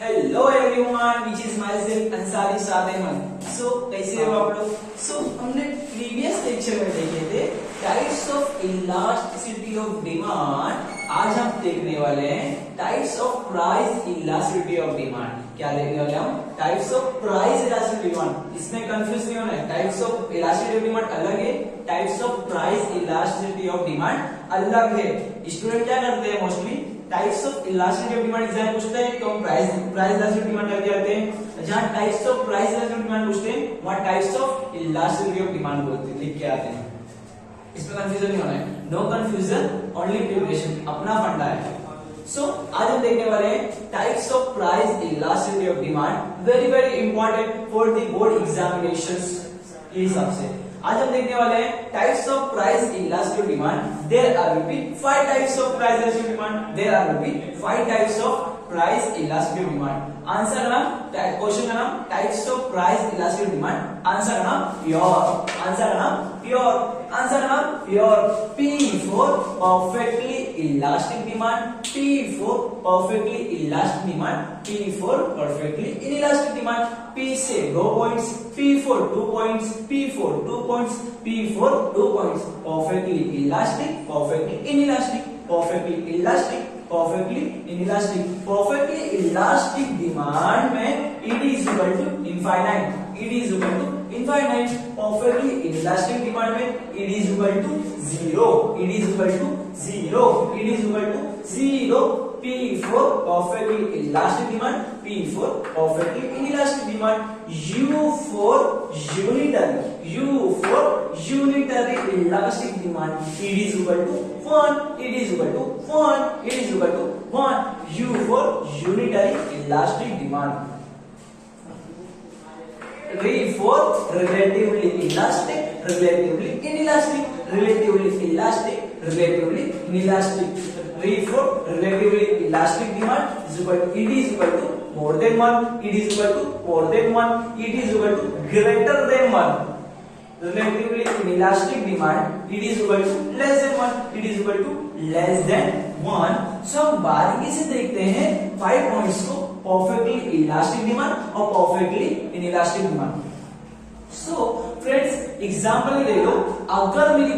Hello everyone, which is myself Ansari Sademan. So कैसे हो आप लोग? सो हमने प्रीवियस लेक्चर में देखे थे types of elasticity of demand. आज हम देखने वाले हैं types of price elasticity of demand. क्या देखने वाले हम? Types of price elasticity demand. इसमें कंफ्यूज नहीं होना है। Types of elasticity of demand अलग है, types of price elasticity of demand अलग है। स्टूडेंट क्या करते हैं mostly types of elasticity of demand exam पूछते हैं तो हम प्राइस इलास्टिसिटी डिमांड करके आते हैं। जहां types of price elasticity demand पूछते हैं वहां types of elasticity of demand बोलते हैं, लिख के आते हैं। इसमें कंफ्यूजन नहीं होना है। नो कंफ्यूजन, ओनली प्रिपरेशन, अपना फंडा है। सो आज हम देखने वाले हैं types of price elasticity of demand. Very important for the board examinations के हिसाब से। आज हम देखने वाले हैं types of price elasticity of demand. There are will be 5 types of price elasticity of demand. There are will be 5 types of price elasticity of demand. Answer का नाम, क्वेश्चन का नाम types of price elasticity of demand. Answer का नाम pure. Answer का नाम pure. Answer का नाम pure. P for perfectly elastic demand. P for perfectly elastic demand. P for perfectly inelastic demand. P से 2 points, P for 2 points, P for 2 points, P for 2 points. Perfectly elastic, perfectly inelastic, perfectly elastic, perfectly inelastic. Perfectly elastic demand में ED is equal to infinite. ED is equal to infinite. Perfectly inelastic demand में ED is equal to 0. ED is equal to 0. ED is equal to 0. P for perfectly elastic demand. P for perfectly inelastic demand. U for unitary. U for unitary elastic demand. ED is equal to 1. ED is equal to 1. ED is equal to 1. U for unitary elastic demand. R for relatively elastic, relatively inelastic, relatively elastic, relatively inelastic. R for relatively elastic demand is equal to ED is equal to more than 1. ED is equal to more than 1. ED is equal to greater than 1. Relatively inelastic demand ED is equal to less than 1. ED is equal to less than 1. So हम बारीकी से देखते हैं 5 points को, perfectly elastic demand और perfectly inelastic demand. So friends example ले लो, अगर मेरी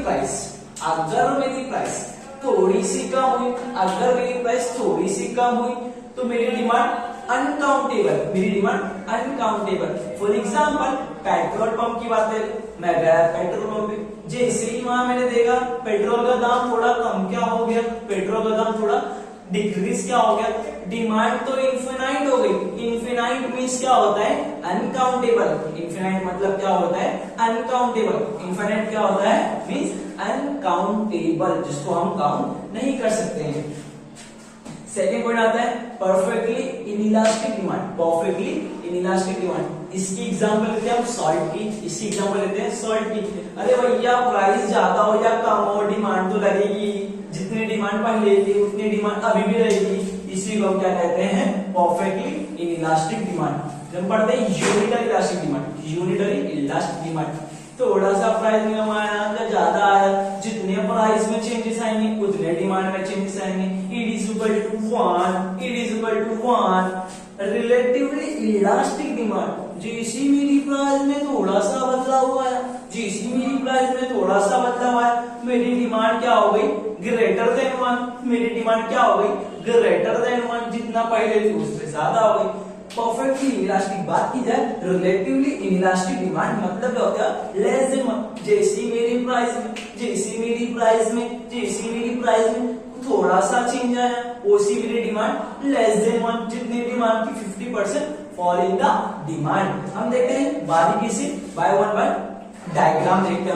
प्राइस थोड़ी सी कम हुई, अगर मेरी प्राइस थोड़ी सी कम हुई तो मेरी डिमांड अनकाउंटेबल, मेरी demand uncountable. For example petrol pump की बात है, मैं गया पेट्रोल पंप पे, जैसे ही वहां मैंने देखा पेट्रोल का दाम थोड़ा कम क्या हो गया, पेट्रोल का दाम थोड़ा डिक्रीज क्या हो गया, डिमांड तो इनफिनाइट हो गई। इनफिनाइट मींस क्या होता है? अनकाउंटेबल। इनफिनाइट मतलब क्या होता है? अनकाउंटेबल। इनफिनाइट क्या होता है? मींस अनकाउंटेबल, जिसको हम काउंट नहीं कर सकते हैं। सेकेंड पॉइंट आता है perfectly inelastic demand. Perfectly inelastic demand, इसकी एग्जांपल लेते हैं हम सॉल्ट की। इसकी एग्जांपल लेते हैं सॉल्ट की। अरे भैया प्राइस ज्यादा हो या कम हो डिमांड तो लगेगी, जितनी डिमांड पहले थी उतनी डिमांड अभी भी रहेगी। इसी को हम क्या कहते हैं? Perfectly inelastic demand. जब पढ़ते हैं unitary elastic demand. Unitary elastic demand, थोड़ा सा प्राइस में आया या ज्यादा आया, जितने प्राइस में चेंजेस आएंगे उतने डिमांड में चेंजेस आएंगे। ED is equal to 1. ED is equal to 1. Relatively elastic demand, जैसी मेरी प्राइस में थोड़ा सा बदलाव आया, जैसी मेरी प्राइस में थोड़ा सा बदलाव आया, मेरी डिमांड क्या हो गई? Greater than 1। मेरी डिमांड क्या हो गई? Greater than 1। जितना पहले थी उससे ज्यादा हो गई। परफेक्टली इलास्टिक बात की जाए, रिलेटिवली इनइलास्टिक डिमांड मतलब क्या होता है? Less than 1। जैसी मेरी प्राइस में थोड़ा सा चेंज आया, उसी मेरी डिमांड लेस देन 1। जितनी डिमांड की 50% फॉल इन द डिमांड। हम देखते हैं बारीकी से बाय वन बाय डायग्राम देखते हैं।